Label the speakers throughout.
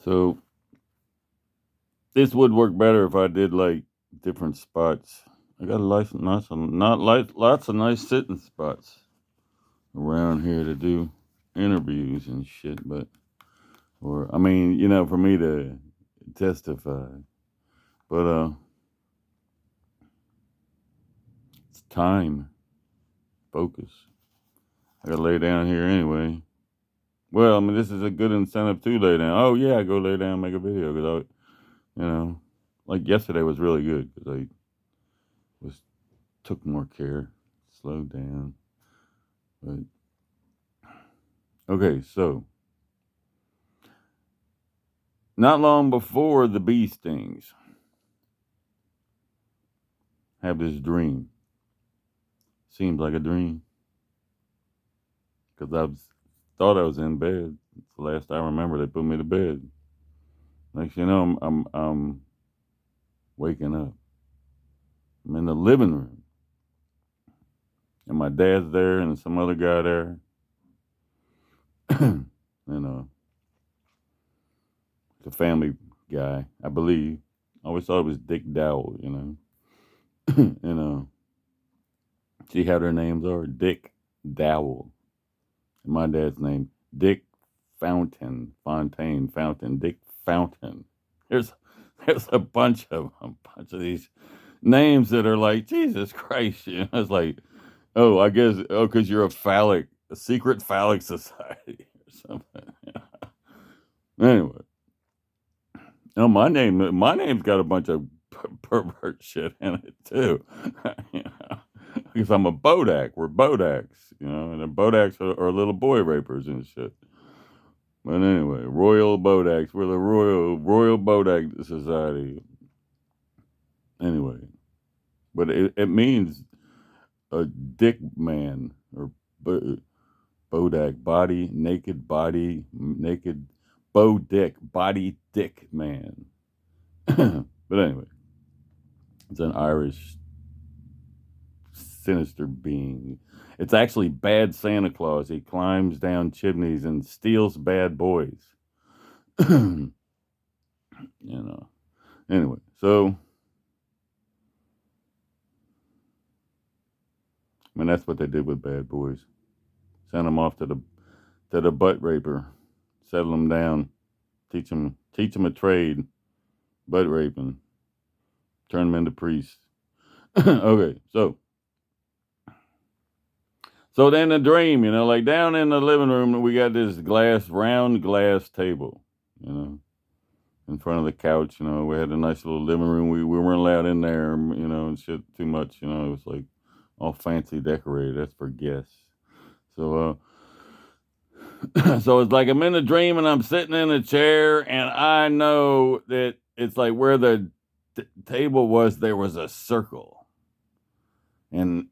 Speaker 1: So this would work better if I did like different spots. I got lots of nice sitting spots around here to do interviews and shit, but or I mean, for me to testify. But it's time, focus. I gotta lay down here anyway. Well, I mean, this is a good incentive to lay down. Oh yeah, go lay down, and make a video because I, like yesterday was really good because I was took more care, slowed down. But okay, so not long before the bee stings, have this dream. Seems like a dream because thought I was in bed. It's the last I remember they put me to bed. Next, you know, I'm waking up. I'm in the living room, and my dad's there, and some other guy there. and it's a family guy, I believe. I always thought it was Dick Dowell, and see how their names are Dick Dowell. And my dad's name Dick Fountain, Dick Fountain. There's there's a bunch of these names that are like Jesus Christ. It's like, oh, I guess, because you're a secret phallic society or something. Anyway, no, my name's got a bunch of pervert shit in it too. Because I'm a Bodak. We're Bodaks, and the Bodaks are little boy rapers and shit. But anyway, Royal Bodaks. We're the Royal Bodak Society. Anyway, but it means a dick man or Bodak body naked Bo dick body dick man. But anyway, it's an Irish sinister being. It's actually bad Santa Claus. He climbs down chimneys and steals bad boys. you know. Anyway, so I mean that's what they did with bad boys. Send them off to the butt raper, settle them down, teach them a trade, butt raping, turn them into priests. Okay, so then the dream, like down in the living room, we got this round glass table, in front of the couch. We had a nice little living room. We weren't allowed in there, and shit too much. It was like all fancy decorated. That's for guests. So, so it's like I'm in a dream and I'm sitting in a chair, and I know that it's like where the table was. There was a circle, and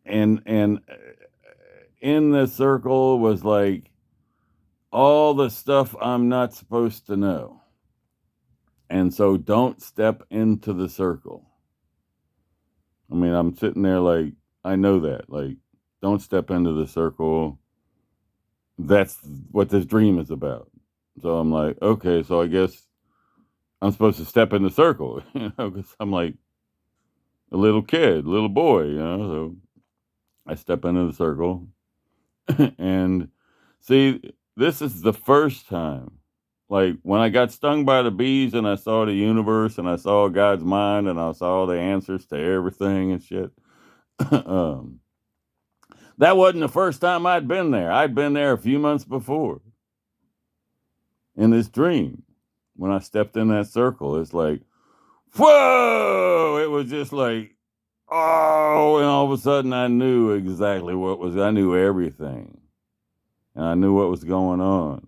Speaker 1: in the circle was like all the stuff I'm not supposed to know. And so don't step into the circle. I mean, I'm sitting there like, I know that. Like, don't step into the circle. That's what this dream is about. So I'm like, okay, so I guess I'm supposed to step in the circle, because I'm like a little kid, little boy, So I step into the circle. And see, this is the first time. Like when I got stung by the bees and I saw the universe and I saw God's mind and I saw the answers to everything and shit. um, that wasn't the first time I'd been there. I'd been there a few months before in this dream. When I stepped in that circle, it's like, whoa! It was just like, oh, and all of a sudden I knew exactly I knew everything. And I knew what was going on.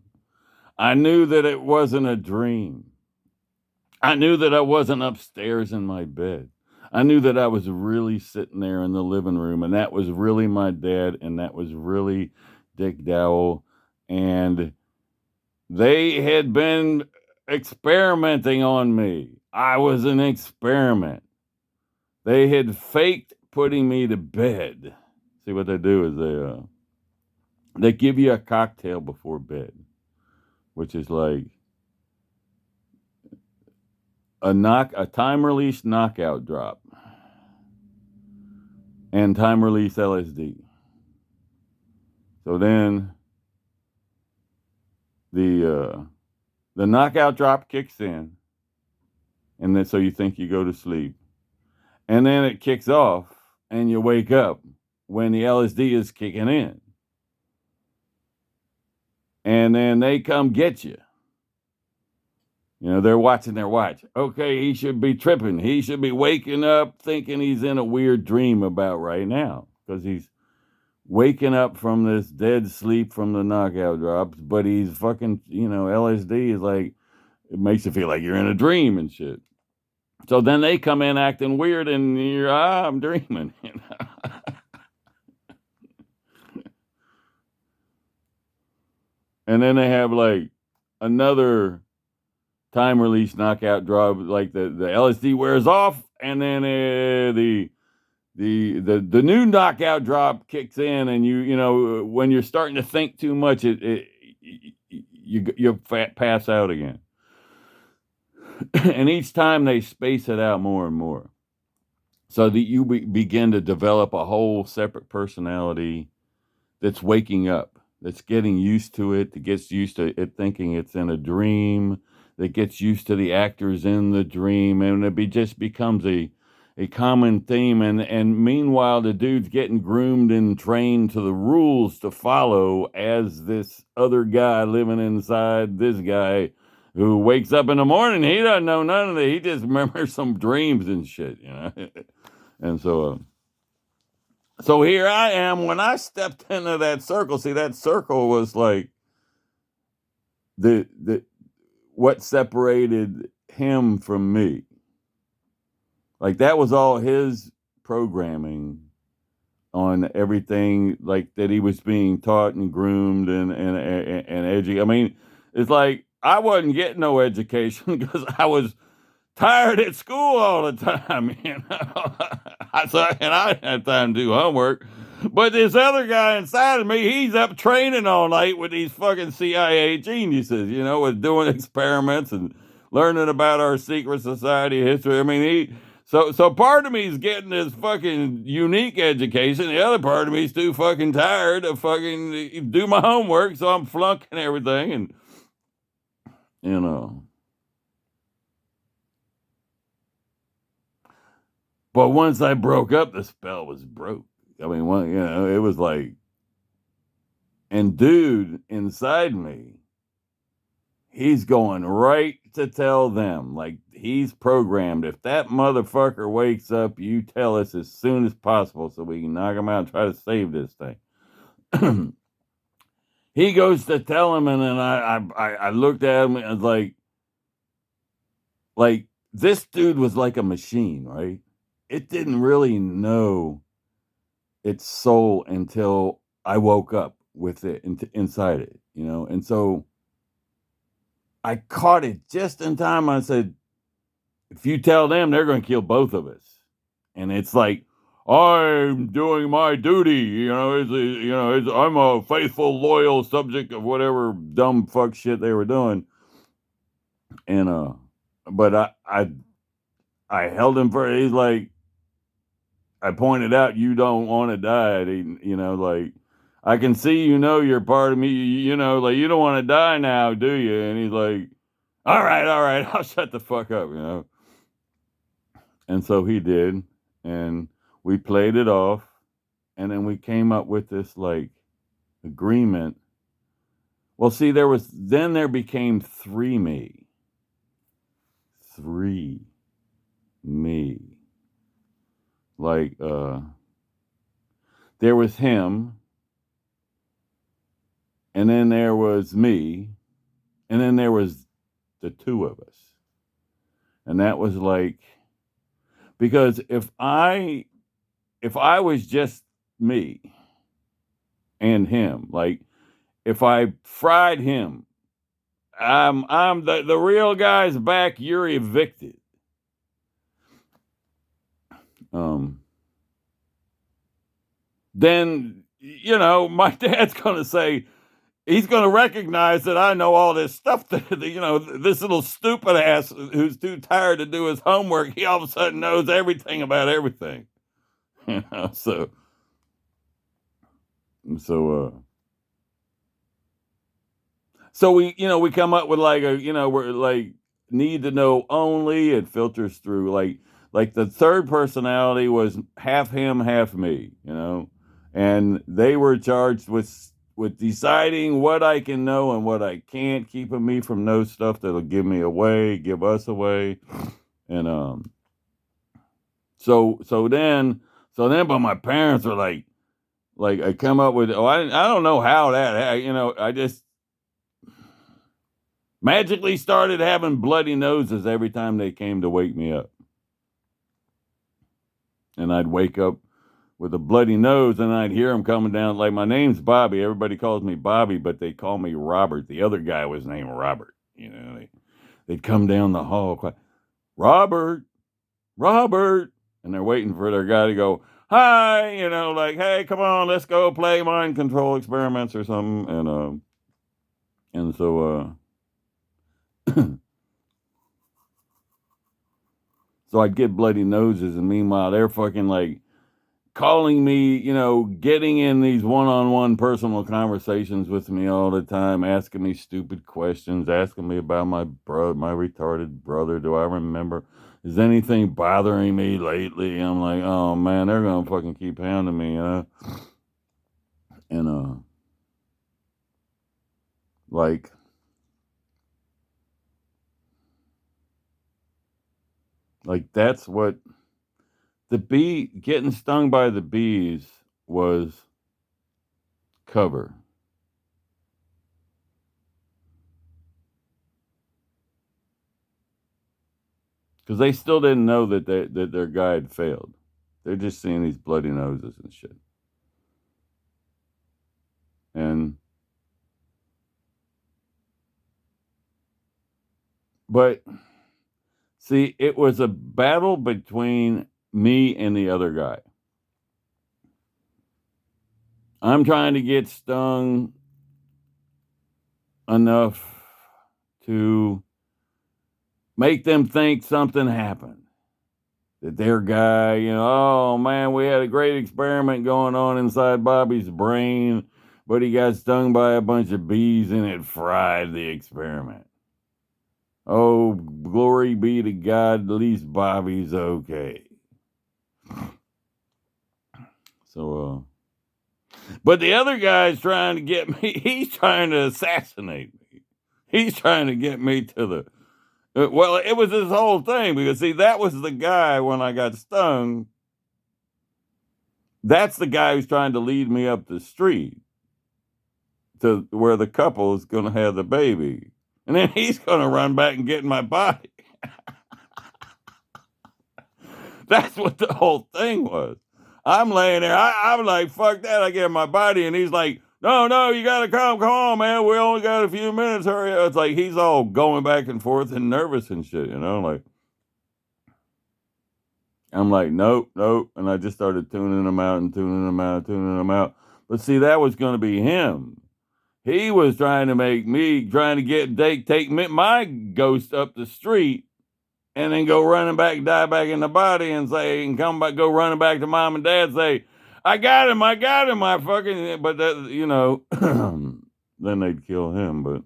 Speaker 1: I knew that it wasn't a dream. I knew that I wasn't upstairs in my bed. I knew that I was really sitting there in the living room, and that was really my dad, and that was really Dick Dowell. And they had been experimenting on me. I was an experiment. They had faked putting me to bed. See what they do is they give you a cocktail before bed, which is like a time release knockout drop, and time release LSD. So then the knockout drop kicks in, and then so you think you go to sleep, and then it kicks off, and you wake up when the LSD is kicking in, and then they come get you. You know, they're watching their watch. Okay, he should be tripping. He should be waking up thinking he's in a weird dream about right now because he's waking up from this dead sleep from the knockout drops, but he's fucking, LSD is like, it makes you feel like you're in a dream and shit. So then they come in acting weird and you're, I'm dreaming. And then they have like another time release knockout drop, like the LSD wears off, and then the new knockout drop kicks in, and when you're starting to think too much, you pass out again. And each time they space it out more and more, so that you begin to develop a whole separate personality that's waking up, that's getting used to it, that gets used to it thinking it's in a dream, that gets used to the actors in the dream, and just becomes a common theme. And meanwhile, the dude's getting groomed and trained to the rules to follow as this other guy living inside this guy who wakes up in the morning. He doesn't know none of it. He just remembers some dreams and shit, And so here I am. When I stepped into that circle, see, that circle was like the what separated him from me. Like that was all his programming on everything, like that he was being taught and groomed and educated. I mean, it's like I wasn't getting no education because I was tired at school all the time, and I didn't have time to do homework. But this other guy inside of me, he's up training all night with these fucking CIA geniuses, with doing experiments and learning about our secret society history. I mean, so part of me is getting this fucking unique education. The other part of me is too fucking tired to fucking do my homework, so I'm flunking everything, and you know. But once I broke up, the spell was broke. I mean, it was like, and dude inside me, he's going right to tell them, like he's programmed. If that motherfucker wakes up, you tell us as soon as possible so we can knock him out and try to save this thing. He goes to tell him, and then I looked at him and was like this dude was like a machine, right? It didn't really know its soul until I woke up with it inside it, And so I caught it just in time. I said, if you tell them, they're going to kill both of us. And it's like, I'm doing my duty, I'm a faithful, loyal subject of whatever dumb fuck shit they were doing. And, but I held him for, he's like, I pointed out, you don't want to die. Like, I can see, you're part of me, like, you don't want to die now, do you? And he's like, all right, I'll shut the fuck up, And so he did. And we played it off. And then we came up with this, like, agreement. Well, see, there became three me. Three me. Like, there was him, and then there was me, and then there was the two of us. And that was like, because if I was just me and him, like if I fried him, I'm the real guy's back, you're evicted. Then my dad's gonna say, he's going to recognize that I know all this stuff that, this little stupid ass who's too tired to do his homework, he all of a sudden knows everything about everything. So we come up with like we're like need to know only. It filters through like the third personality was half him, half me, and they were charged with deciding what I can know and what I can't, keeping me from know stuff that'll give me away, give us away. And but my parents are like I come up with, I don't know how I just magically started having bloody noses every time they came to wake me up. And I'd wake up with a bloody nose and I'd hear them coming down. Like, my name's Bobby. Everybody calls me Bobby, but they call me Robert. The other guy was named Robert. They'd come down the hall, Robert, Robert. And they're waiting for their guy to go, hi, like, hey, come on, let's go play mind control experiments or something. And so so I'd get bloody noses, and meanwhile they're fucking like calling me, getting in these one-on-one personal conversations with me all the time, asking me stupid questions, asking me about my retarded brother. Do I remember? Is anything bothering me lately? I'm like, oh man, they're gonna fucking keep hounding me, And like that's what getting stung by the bees was cover. Because they still didn't know that their guy had failed. They're just seeing these bloody noses and shit. But see, it was a battle between me and the other guy. I'm trying to get stung enough to make them think something happened. That their guy, oh man, we had a great experiment going on inside Bobby's brain, but he got stung by a bunch of bees and it fried the experiment. Oh, glory be to God, at least Bobby's okay. So, but the other guy's trying to get me, he's trying to assassinate me. He's trying to get me to the, well, it was this whole thing because, see, that was the guy when I got stung. That's the guy who's trying to lead me up the street to where the couple is going to have the baby. And then he's going to run back and get in my body. That's what the whole thing was. I'm laying there. I'm like, fuck that. I get in my body. And he's like, no, you got to come on, man. We only got a few minutes. Hurry up. It's like he's all going back and forth and nervous and shit, like. I'm like, nope. And I just started tuning them out. But see, that was going to be him. He was trying to take my ghost up the street and then go running back, die back in the body and come back, go running back to mom and dad, say, I got him, I fucking, but that, then they'd kill him. But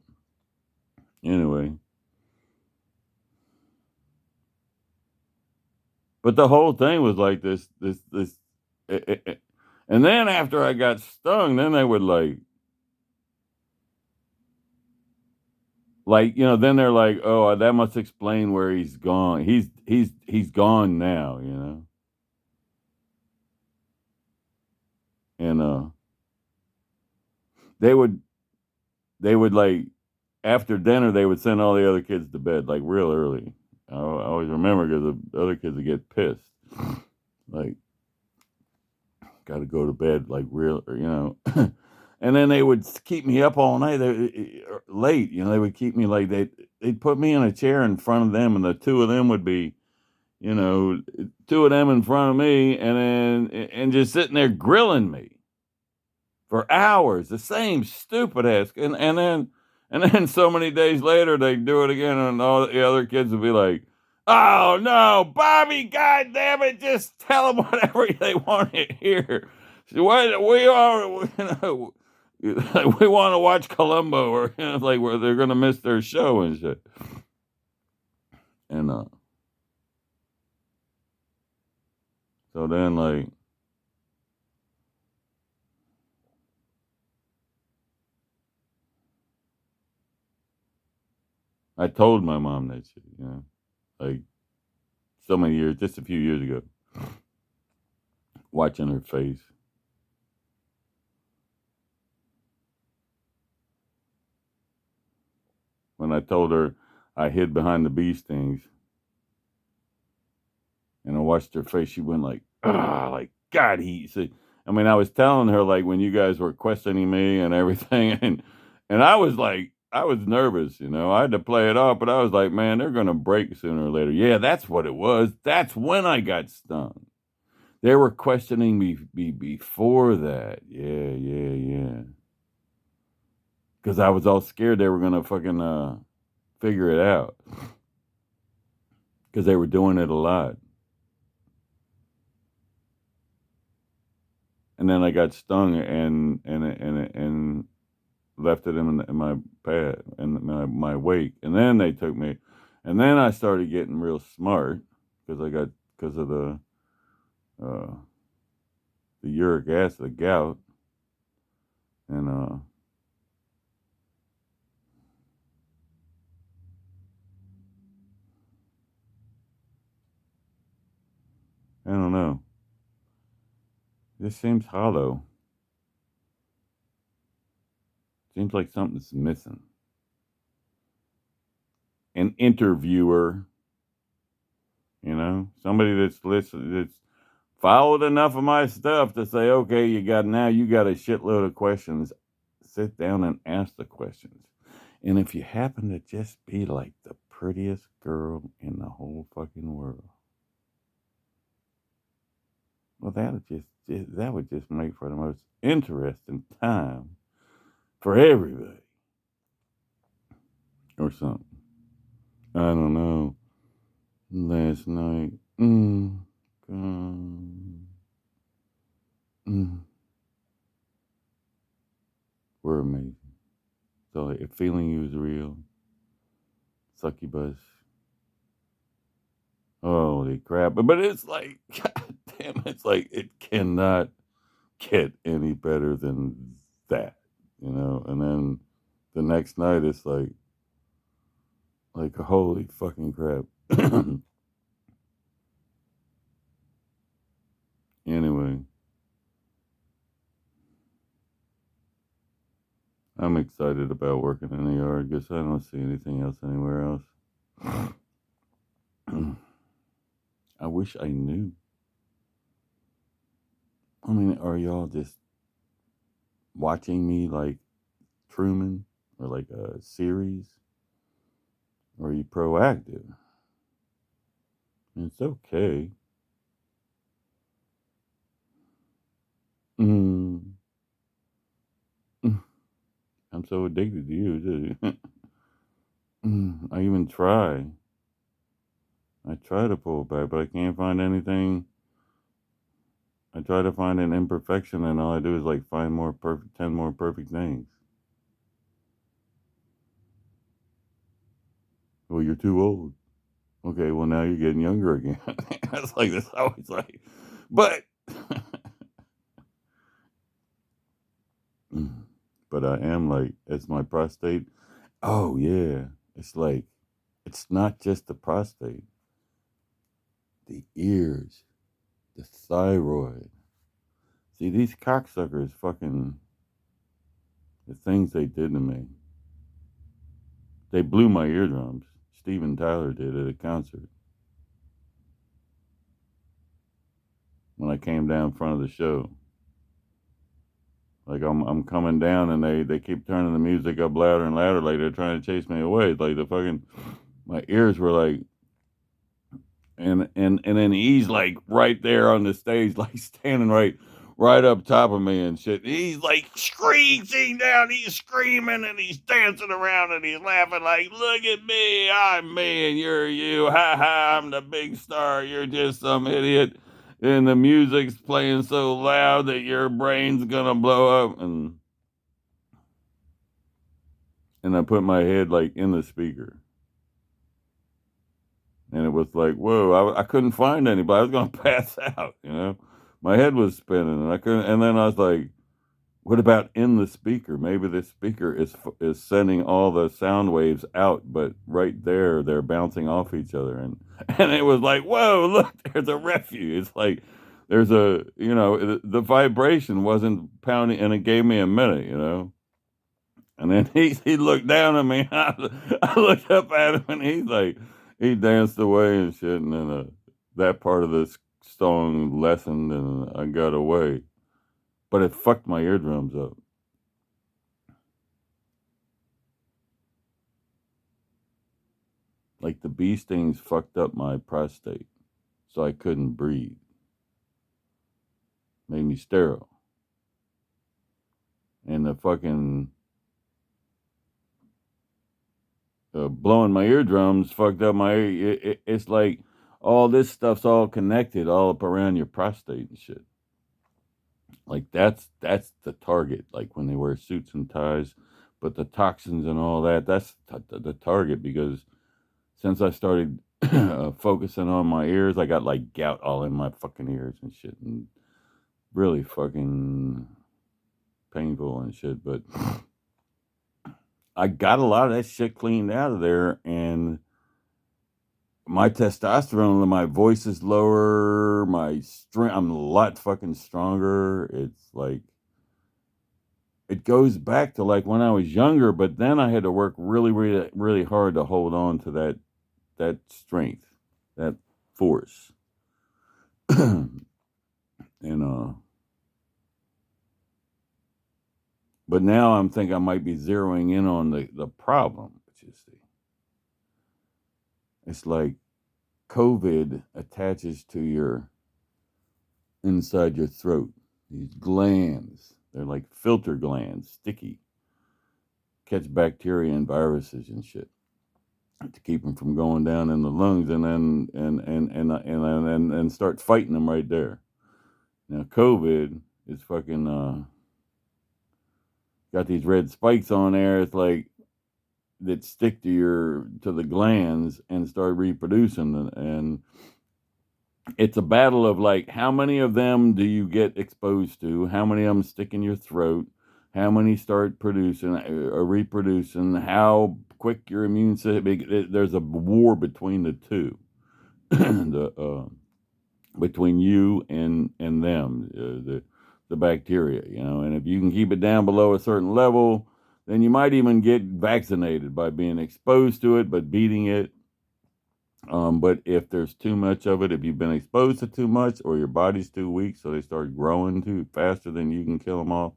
Speaker 1: anyway. But the whole thing was like this, and then after I got stung, then they would then they're like, oh, that must explain where he's gone. He's gone now, And they would like after dinner they would send all the other kids to bed like real early. I always remember because the other kids would get pissed, like, got to go to bed like real, And then they would keep me up all night late. They would keep me like they'd put me in a chair in front of them, and the two of them would be, two of them in front of me, and just sitting there grilling me for hours, the same stupid ass, and then so many days later they do it again, and all the other kids will be like, "Oh no, Bobby! God damn it! Just tell them whatever they want to hear. What we are, we want to watch Columbo, or like where they're gonna miss their show and shit." And so then like I told my mom that shit, like so many years, just a few years ago, watching her face. When I told her I hid behind the bee stings and I watched her face, she went like, ah, like, God, he said, I mean, I was telling her like when you guys were questioning me and everything, and I was like, I was nervous, I had to play it off, but I was like, man, they're gonna break sooner or later. Yeah, that's what it was. That's when I got stung. They were questioning me before that. Yeah, yeah, yeah. Because I was all scared they were gonna fucking figure it out. Because they were doing it a lot. And then I got stung and left it in my pad in my wake. And then they took me, and then I started getting real smart because of uh, the uric acid, the gout, and I don't know. This seems hollow. Seems like something's missing. An interviewer, somebody that's listened, that's followed enough of my stuff to say, okay, you got a shitload of questions. Sit down and ask the questions. And if you happen to just be like the prettiest girl in the whole fucking world, well, that would just make for the most interesting time for everybody, or something. I don't know. Last night, mm, were amazing. So, if feeling you is real, succubus. Holy crap! But it's like, god damn, it's like it cannot get any better than that, And then the next night, it's like holy fucking crap. Anyway, I'm excited about working in the yard because I don't see anything else anywhere else. I wish I knew. I mean, are y'all just watching me like Truman or like a series? Or are you proactive? It's okay. Mm. I'm so addicted to you, too. I even try. I try to pull back, but I can't find anything. I try to find an imperfection, and all I do is like find 10 more perfect things. Well, you're too old. Okay, well now you're getting younger again. That's like that's always like, but, but I am like, it's my prostate. Oh yeah, it's like, it's not just the prostate, the ears, the thyroid. See, these cocksuckers fucking, the things they did to me. They blew my eardrums. Steven Tyler did at a concert. When I came down in front of the show. Like I'm coming down and they keep turning the music up louder and louder, like they're trying to chase me away. It's like the fucking my ears were like, and then he's like right there on the stage, like standing right right up top of me and shit. He's like screeching down, he's screaming and he's dancing around and he's laughing like, look at me, I'm me and you're you. Ha ha, I'm the big star, you're just some idiot. And the music's playing so loud that your brain's gonna blow up. And I put my head like in the speaker. And it was like, whoa, I couldn't find anybody. I was gonna pass out, you know. My head was spinning and I couldn't, and then I was like, what about in the speaker? Maybe the speaker is sending all the sound waves out, but right there they're bouncing off each other, and and it was like, whoa, look, there's a refuge. It's like there's a, you know, the vibration wasn't pounding, and it gave me a minute, you know. And then he looked down at me. I looked up at him, and he's like, he danced away and shit, and then that part of the song lessened, and I got away, but it fucked my eardrums up. Like the bee stings fucked up my prostate, so I couldn't breathe. Made me sterile. And the fucking blowing my eardrums fucked up my ear. It's like all this stuff's all connected, all up around your prostate and shit. Like that's the target. Like when they wear suits and ties, but the toxins and all that, that's the target because since I started focusing on my ears, I got like gout all in my fucking ears and shit, and really fucking painful and shit. But I got a lot of that shit cleaned out of there, and my testosterone, my voice is lower, my strength, I'm a lot fucking stronger. It's like it goes back to like when I was younger, but then I had to work really, really, really hard to hold on to that strength, that force. and but now I'm thinking I might be zeroing in on the problem, which is it's like COVID attaches to your inside your throat. These glands, they're like filter glands, sticky, catch bacteria and viruses and shit to keep them from going down in the lungs, and then and start fighting them right there. Now COVID is fucking got these red spikes on there. It's like that stick to the glands and start reproducing, and it's a battle of like how many of them do you get exposed to, how many of them stick in your throat, how many start producing or reproducing, how quick your immune system. There's a war between the two. the Between you and them, the bacteria, you know. And if you can keep it down below a certain level, then you might even get vaccinated by being exposed to it, but beating it. But if there's too much of it, if you've been exposed to too much, or your body's too weak, so they start growing too faster than you can kill them off.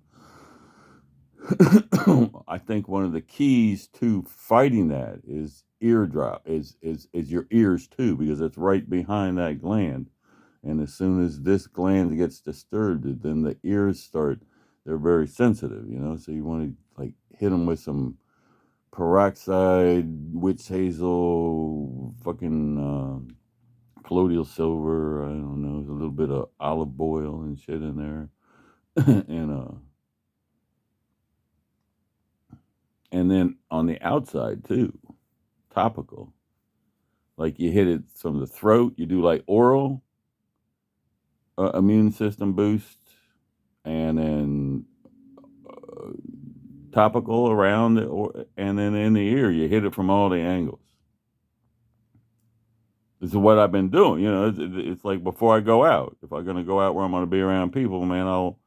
Speaker 1: I think one of the keys to fighting that is eardrop, is your ears too, because it's right behind that gland. And as soon as this gland gets disturbed, then the ears start, they're very sensitive, you know. So you want to like hit them with some peroxide, witch hazel, fucking colloidal silver. I don't know, there's a little bit of olive oil and shit in there. And then on the outside too, topical. Like you hit it from the throat, you do like oral immune system boost, and then uh, topical around it, and then in the ear, you hit it from all the angles. This is what I've been doing. You know, it's like before I go out. If I'm going to go out where I'm going to be around people, man, I'll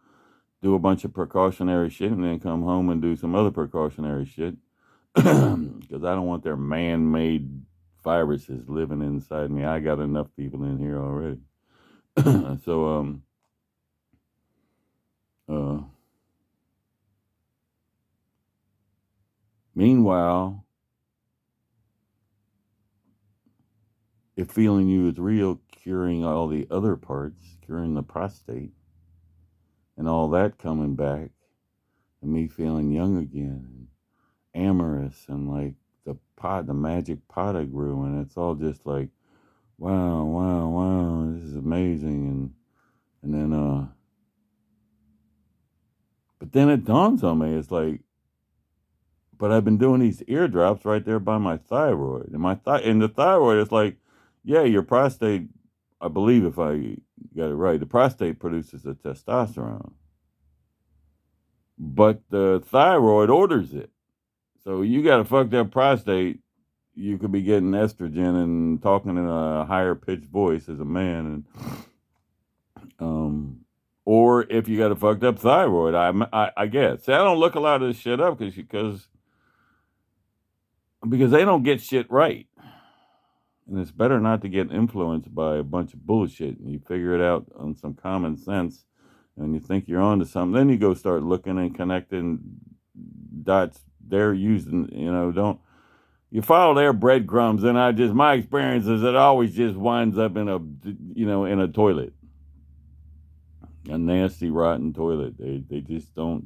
Speaker 1: do a bunch of precautionary shit and then come home and do some other precautionary shit because I don't want their man-made viruses living inside me. I got enough people in here already. So uh, meanwhile, if feeling you is real, curing all the other parts, curing the prostate, and all that coming back, and me feeling young again, and amorous, and like the magic pot I grew, and it's all just like, wow, wow, wow, this is amazing, and then but then it dawns on me, it's like, but I've been doing these eardrops right there by my thyroid, and and the thyroid is like, yeah, your prostate, I believe if I got it right, the prostate produces the testosterone, but the thyroid orders it. So you got a fucked up prostate, you could be getting estrogen and talking in a higher pitched voice as a man, and or if you got a fucked up thyroid, I guess. See, I don't look a lot of this shit up because they don't get shit right, and it's better not to get influenced by a bunch of bullshit. And you figure it out on some common sense, and you think you're onto something. Then you go start looking and connecting dots. They're using, don't you follow their breadcrumbs, and my experience is it always just winds up in a toilet, a nasty rotten toilet. They just don't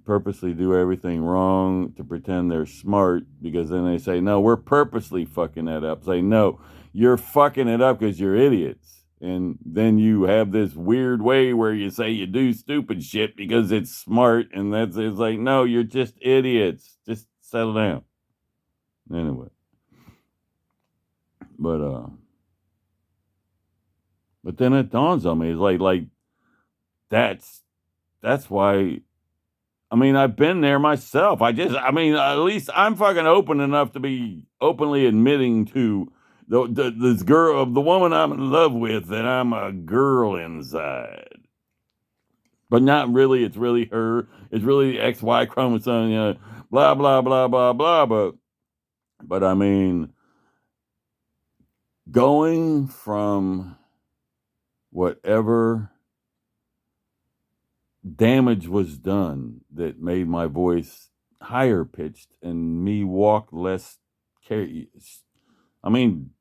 Speaker 1: purposely do everything wrong to pretend they're smart, because then they say, no, we're purposely fucking that up. Say, no, you're fucking it up because you're idiots. And then you have this weird way where you say you do stupid shit because it's smart, and it's like, no, you're just idiots. Just settle down. Anyway, but then it dawns on me, it's like that's why. I mean, I've been there myself. At least I'm fucking open enough to be openly admitting to this girl, the woman I'm in love with, that I'm a girl inside. But not really. It's really her. It's really the XY chromosome, blah, blah, blah, blah, blah. But I mean, going from whatever damage was done that made my voice higher pitched and me walk less I mean,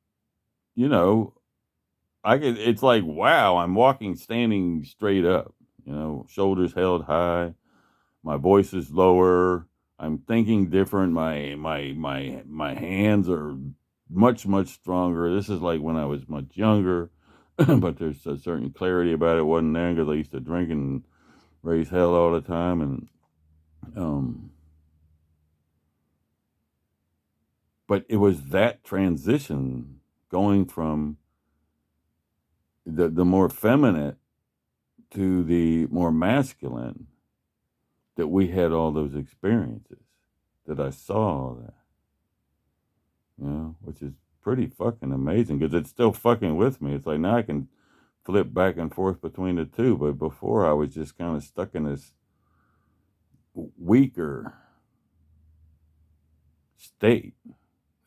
Speaker 1: it's like, wow, I'm walking standing straight up, shoulders held high, my voice is lower, I'm thinking different, my hands are much, much stronger. This is like when I was much younger, but there's a certain clarity about it. Wasn't there because I used to drink and raise hell all the time, and but it was that transition, going from the more feminine to the more masculine, that we had all those experiences, that I saw that, which is pretty fucking amazing, because it's still fucking with me. It's like now I can flip back and forth between the two, but before I was just kind of stuck in this weaker state.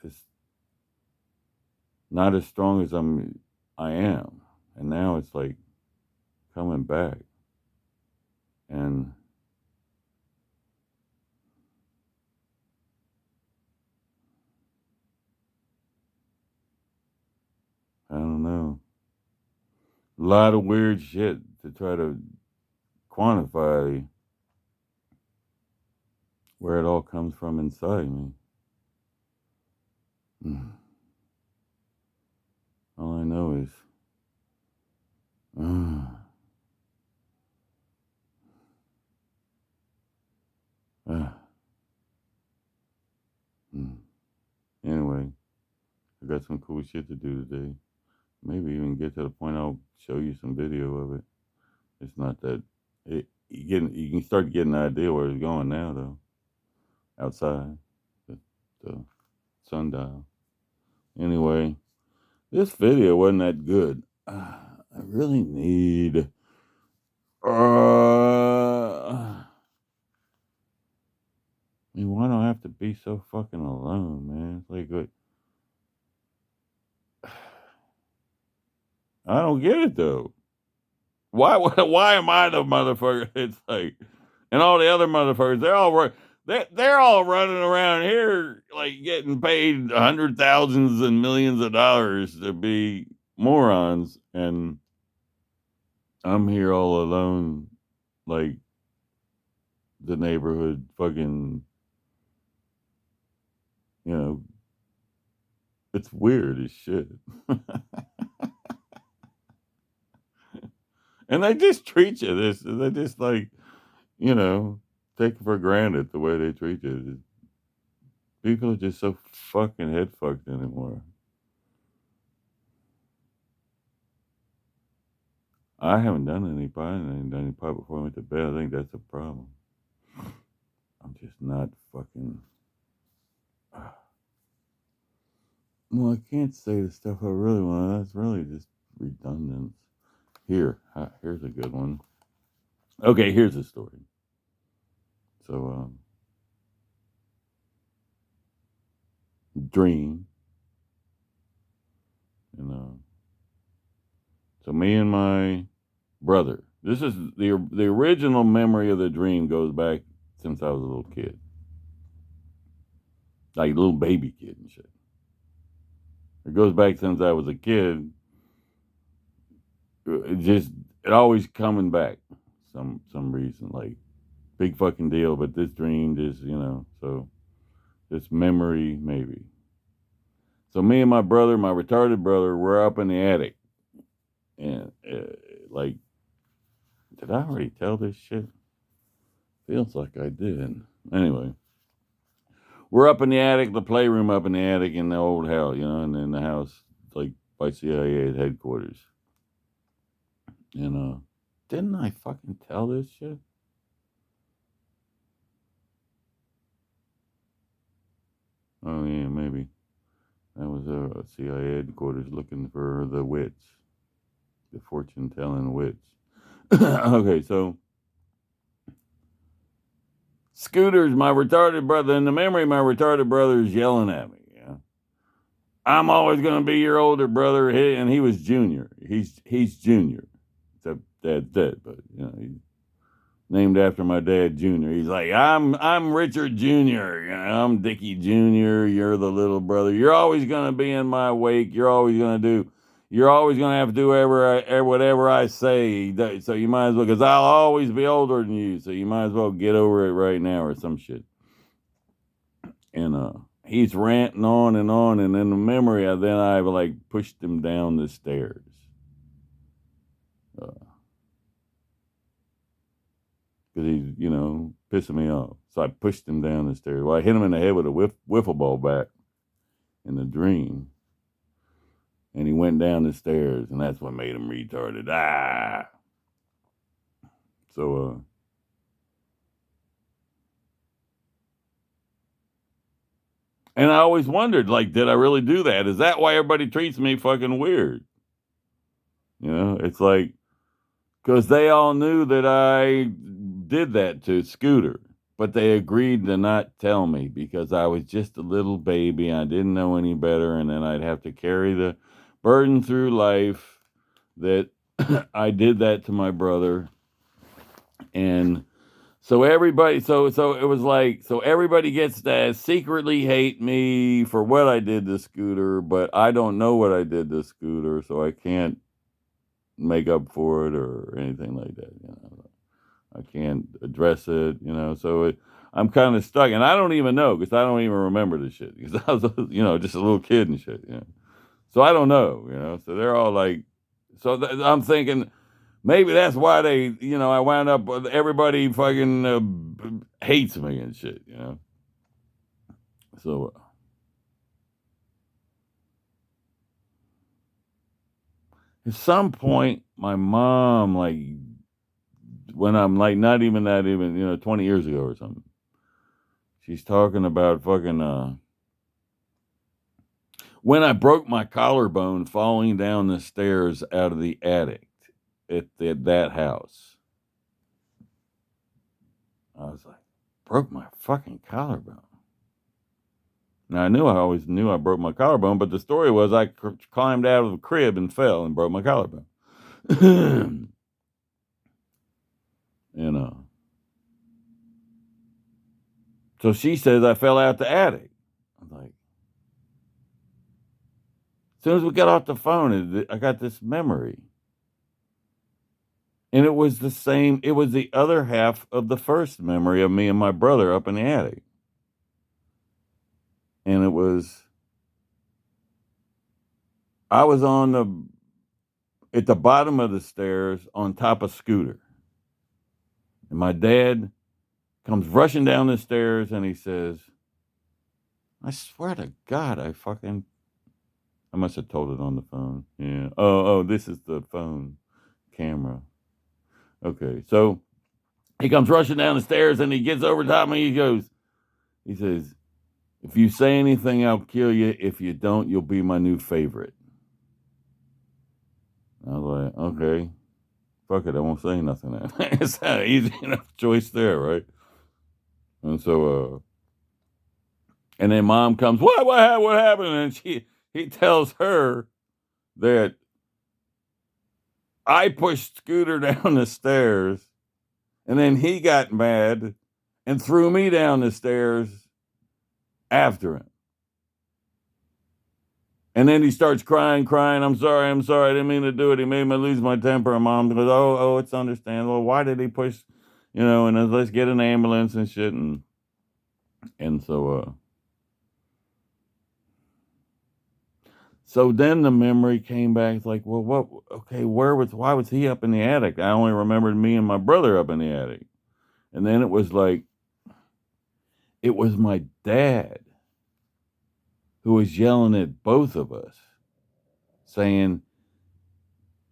Speaker 1: It's not as strong as I am, and now it's like coming back, and I don't know, a lot of weird shit to try to quantify where it all comes from inside me. All I know is, anyway, I got some cool shit to do today. Maybe even get to the point I'll show you some video of it. It's not that you can start getting an idea where it's going now, though. Outside the sundial. Anyway, this video wasn't that good. I really need. I mean, why do I have to be so fucking alone, man? It's like, I don't get it though. Why am I the motherfucker? It's like, and all the other motherfuckers, they're all running around here like getting paid hundred thousands and millions of dollars to be morons, and I'm here all alone, like the neighborhood fucking, it's weird as shit. And they just treat you they just like, take it for granted the way they treat you. People are just so fucking head fucked anymore. I haven't done any pie. I haven't done any pie before I went to bed. I think that's a problem. I'm just not fucking. Well, I can't say the stuff I really want. That's really just redundant. Here's a good one. Okay, here's a story. So, dream, so me and my brother. This is the original memory of the dream goes back since I was a little kid, like a little baby kid and shit. It goes back since I was a kid. It always coming back some reason, like big fucking deal. But this dream, so this memory maybe. So me and my brother, my retarded brother, we're up in the attic, and like, did I already tell this shit? Feels like I did. Anyway, we're up in the attic, the playroom up in the attic in the old house, and then the house like by CIA headquarters. And didn't I fucking tell this shit? Oh yeah, maybe. That was a CIA headquarters looking for the witch, the fortune telling witch. Okay, so Scooter's my retarded brother. In the memory, my retarded brother is yelling at me. Yeah, I'm always gonna be your older brother. And he was junior. He's junior. Except Dad's dead, but he's named after my dad, Junior. He's like, I'm Richard Junior. I'm Dickie Junior. You're the little brother. You're always gonna be in my wake. You're always gonna have to do whatever I say. So you might as well, because I'll always be older than you. So you might as well get over it right now or some shit. And he's ranting on, and in the memory, I like pushed him down the stairs. Because he's, pissing me off. So I pushed him down the stairs. Well, I hit him in the head with a wiffle ball bat in the dream. And he went down the stairs, and that's what made him retarded. So, and I always wondered, like, did I really do that? Is that why everybody treats me fucking weird? It's like, because they all knew that I did that to Scooter, but they agreed to not tell me because I was just a little baby. I didn't know any better, and then I'd have to carry the burden through life that I did that to my brother. And so everybody, so it was like, so everybody gets to secretly hate me for what I did to Scooter, but I don't know what I did to Scooter, so I can't make up for it or anything like that. I can't address it. So I'm kind of stuck, and I don't even know because I don't even remember the shit because I was, just a little kid and shit. So I don't know. So they're all like, I'm thinking maybe that's why they, I wound up with everybody fucking hates me and shit. So at some point, my mom, like, when I'm like not even that, 20 years ago or something, she's talking about fucking when I broke my collarbone falling down the stairs out of the attic at that house. I was like, broke my fucking collarbone. Now I always knew I broke my collarbone, but the story was I climbed out of the crib and fell and broke my collarbone. you know. So she says I fell out the attic. I'm like, as soon as we got off the phone, I got this memory. And it was the same, it was the other half of the first memory of me and my brother up in the attic. And it was, I was at the bottom of the stairs on top of Scooter. And my dad comes rushing down the stairs and he says, I swear to God, I must have told it on the phone. Yeah. Oh, this is the phone camera. Okay. So he comes rushing down the stairs and he gets over top of me. He says, if you say anything, I'll kill you. If you don't, you'll be my new favorite. I was like, okay, fuck it. I won't say nothing then. It's not an easy enough choice there, right? And so, and then mom comes, what happened? And he tells her that I pushed Scooter down the stairs and then he got mad and threw me down the stairs after him. And then he starts crying. I'm sorry, I didn't mean to do it. He made me lose my temper. And mom goes, oh, it's understandable. Why did he push, and then let's get an ambulance and shit. And so then the memory came back. It's like, well, why was he up in the attic? I only remembered me and my brother up in the attic. And then it was like, it was my dad who was yelling at both of us, saying,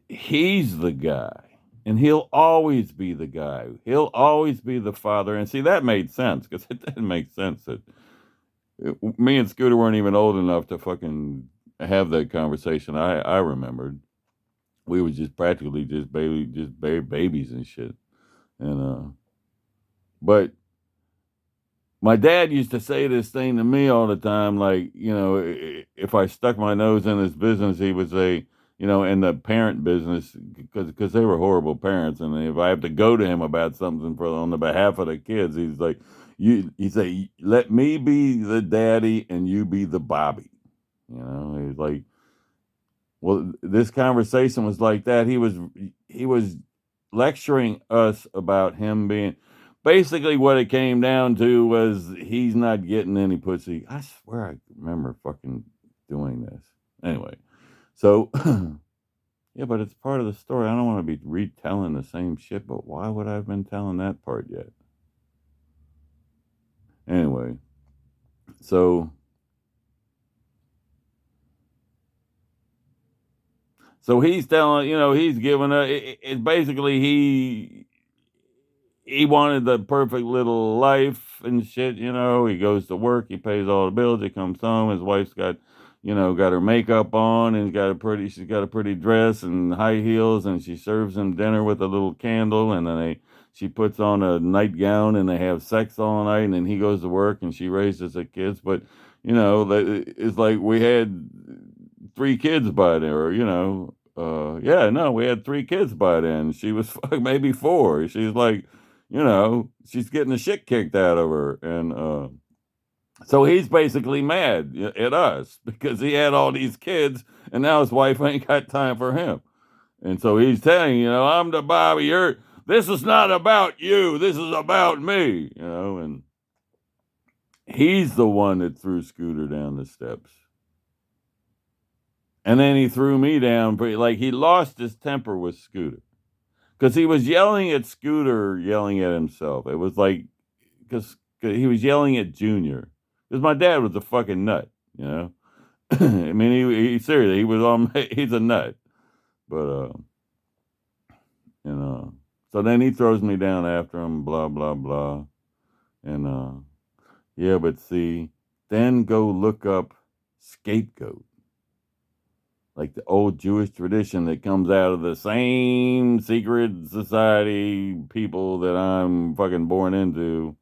Speaker 1: he's the guy, and he'll always be the guy. He'll always be the father. And see, that made sense, because it didn't make sense that me and Scooter weren't even old enough to fucking have that conversation. I remembered. We were just practically just babies and shit. And but my dad used to say this thing to me all the time, like, if I stuck my nose in his business, he would say, in the parent business, because they were horrible parents, and if I have to go to him about something on the behalf of the kids, he's like, he say, let me be the daddy and you be the Bobby. He's like, well, this conversation was like that. He was lecturing us about him being. Basically, what it came down to was he's not getting any pussy. I swear I remember fucking doing this. Anyway, so yeah, but it's part of the story. I don't want to be retelling the same shit, but why would I have been telling that part yet? Anyway, so he's telling, he's giving it's basically he wanted the perfect little life and shit. He goes to work, he pays all the bills, he comes home, his wife's got her makeup on, and she's got a pretty dress and high heels, and she serves him dinner with a little candle, and then she puts on a nightgown and they have sex all night, and then he goes to work and she raises the kids. But it's like we had 3 kids by then, or yeah, no, we had 3 kids by then. She was maybe 4. She's like, she's getting the shit kicked out of her. And so he's basically mad at us because he had all these kids and now his wife ain't got time for him. And so he's telling, I'm the Bobby. This is not about you. This is about me, and he's the one that threw Scooter down the steps. And then he threw me down. Like, he lost his temper with Scooter because he was yelling at Scooter, yelling at himself. It was like, because he was yelling at Junior. Because my dad was a fucking nut, I mean, he seriously, he's a nut. But, so then he throws me down after him, blah, blah, blah. And, yeah, but see, then go look up scapegoat. Like the old Jewish tradition that comes out of the same secret society people that I'm fucking born into,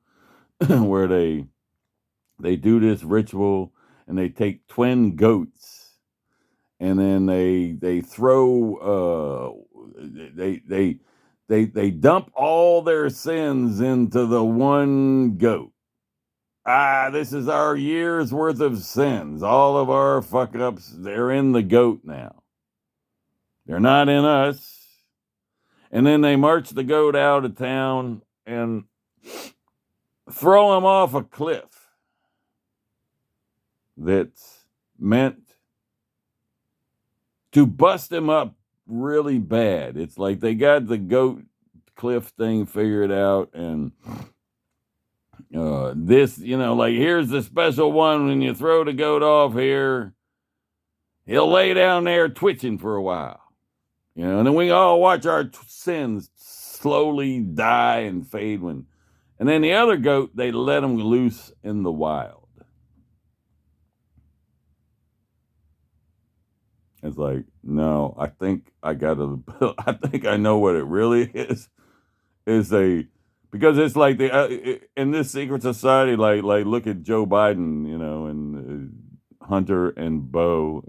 Speaker 1: where they do this ritual and they take twin goats and then they throw they dump all their sins into the one goat. This is our year's worth of sins. All of our fuck ups, they're in the goat now. They're not in us. And then they march the goat out of town and throw him off a cliff that's meant to bust him up really bad. It's like they got the goat cliff thing figured out, and this, like, here's the special one. When you throw the goat off here, he'll lay down there twitching for a while, and then we all watch our sins slowly die and fade and then the other goat, they let him loose in the wild. It's like, no, I think I know what it really is because it's like in this secret society, like look at Joe Biden, and Hunter and Bo,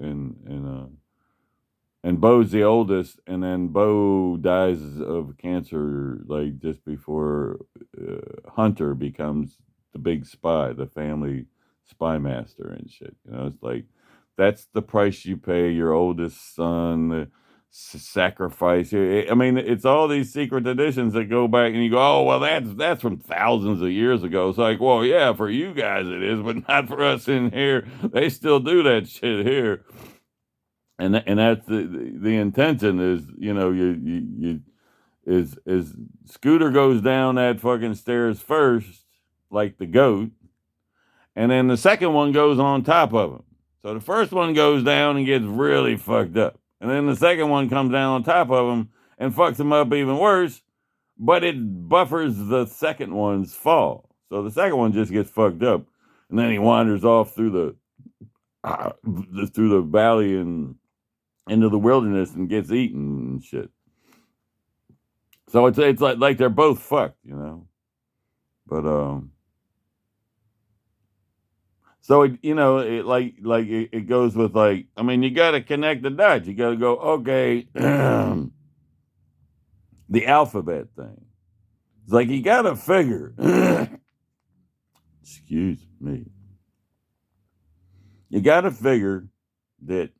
Speaker 1: and Bo's the oldest, and then Bo dies of cancer like just before Hunter becomes the big spy, the family spy master and shit. It's like, that's the price you pay your oldest son, the sacrifice. I mean, it's all these secret traditions that go back, and you go, oh, well, that's from thousands of years ago. It's like, well, yeah, for you guys it is, but not for us in here. They still do that shit here. And that's the intention is, you is Scooter goes down that fucking stairs first, like the goat, and then the second one goes on top of him. So the first one goes down and gets really fucked up, and then the second one comes down on top of him and fucks him up even worse, but it buffers the second one's fall. So the second one just gets fucked up, and then he wanders off through the valley and into the wilderness and gets eaten and shit. So it's like they're both fucked, But so it goes with, like, I mean, you got to connect the dots. You got to go, okay, the alphabet thing. It's like you got to figure. Excuse me. You got to figure that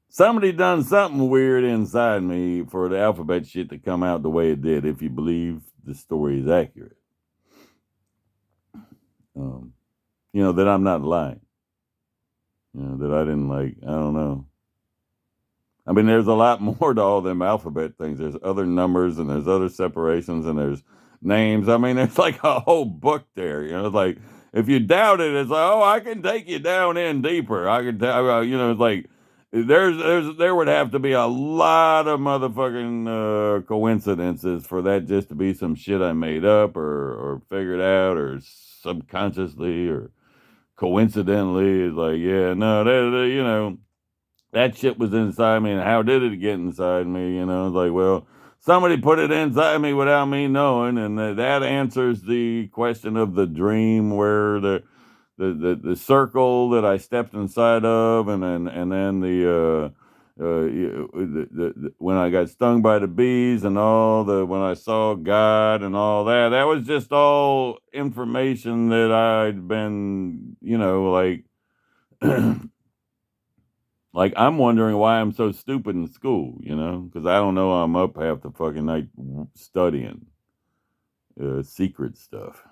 Speaker 1: somebody done something weird inside me for the alphabet shit to come out the way it did, if you believe the story is accurate. That I'm not lying. That I didn't, I don't know. I mean, there's a lot more to all them alphabet things. There's other numbers, and there's other separations, and there's names. I mean, there's like a whole book there. It's like, if you doubt it, it's like, oh, I can take you down in deeper. I can tell, it's like, there would have to be a lot of motherfucking coincidences for that just to be some shit I made up or figured out or subconsciously or coincidentally. It's like, yeah, no, that shit was inside me, and how did it get inside me? It's like, well, somebody put it inside me without me knowing, and that answers the question of the dream, where the circle that I stepped inside of, and then when I got stung by the bees, and when I saw God and all that, that was just all information that I'd been, like, like, I'm wondering why I'm so stupid in school, because I don't know, I'm up half the fucking night studying secret stuff,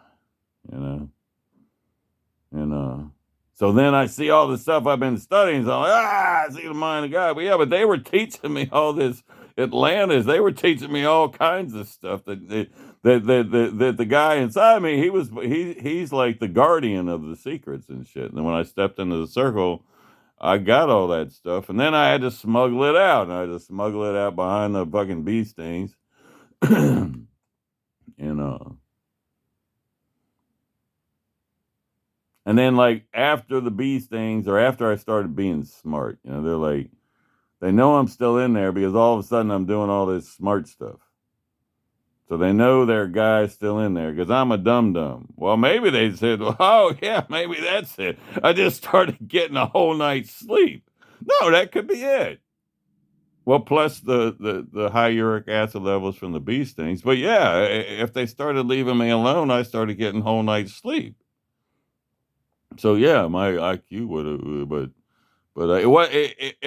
Speaker 1: And so then I see all the stuff I've been studying. So I'm like, I see the mind of God. But yeah, but they were teaching me all this Atlantis. They were teaching me all kinds of stuff that the guy inside me, he's like the guardian of the secrets and shit. And then when I stepped into the circle, I got all that stuff, and then I had to smuggle it out. And I had to smuggle it out behind the fucking bee stings. And then, like, after the bee stings, or after I started being smart, they're like, they know I'm still in there because all of a sudden I'm doing all this smart stuff. So they know there are guys still in there because I'm a dum-dum. Well, maybe they said, well, oh, yeah, maybe that's it. I just started getting a whole night's sleep. No, that could be it. Well, plus the high uric acid levels from the bee stings. But yeah, if they started leaving me alone, I started getting whole night's sleep. So yeah, my IQ would have, But it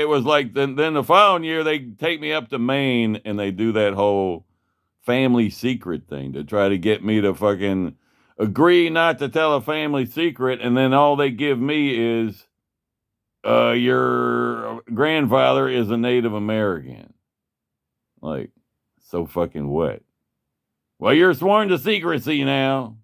Speaker 1: was like then the following year they take me up to Maine and they do that whole family secret thing to try to get me to fucking agree not to tell a family secret, and then all they give me is your grandfather is a Native American. Like, so fucking what? Well, you're sworn to secrecy now.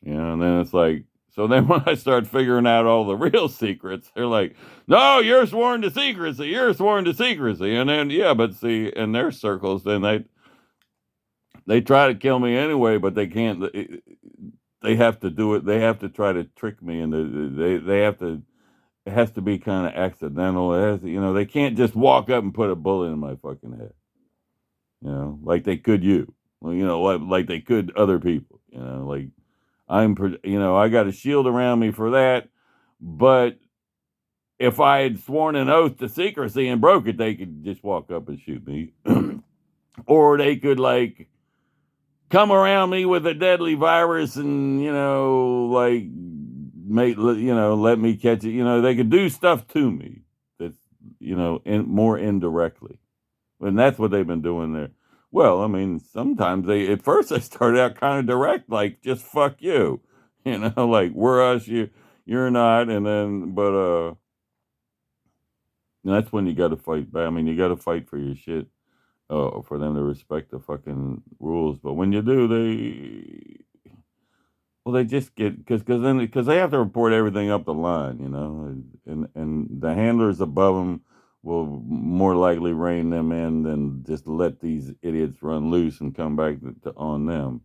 Speaker 1: You know, and then it's like, so then when I start figuring out all the real secrets, they're like, no, you're sworn to secrecy. You're sworn to secrecy. And then, yeah, but see, in their circles, then they try to kill me anyway, but they can't. They have to do it. They have to try to trick me, and they have to. It has to be kind of accidental. It has to, they can't just walk up and put a bullet in my fucking head. Like they could you. Well, like they could other people. Like I got a shield around me for that. But if I had sworn an oath to secrecy and broke it, they could just walk up and shoot me, or they could like come around me with a deadly virus and like let me catch it. They could do stuff to me that's more indirectly, and that's what they've been doing there. Well, I mean, sometimes at first they started out kind of direct, like just fuck you, like we're us, you're not, and then but that's when you got to fight back. I mean, you got to fight for your shit. For them to respect the fucking rules. But when you do, they just get because they have to report everything up the line, and the handlers above them will more likely rein them in than just let these idiots run loose and come back on them.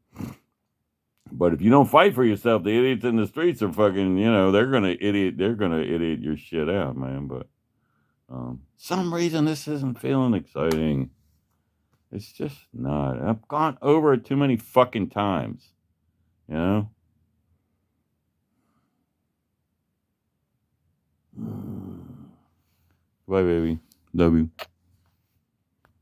Speaker 1: But if you don't fight for yourself, the idiots in the streets are fucking, they're gonna idiot your shit out, man. But some reason this isn't feeling exciting. It's just not. I've gone over it too many fucking times. Bye, baby. Love you.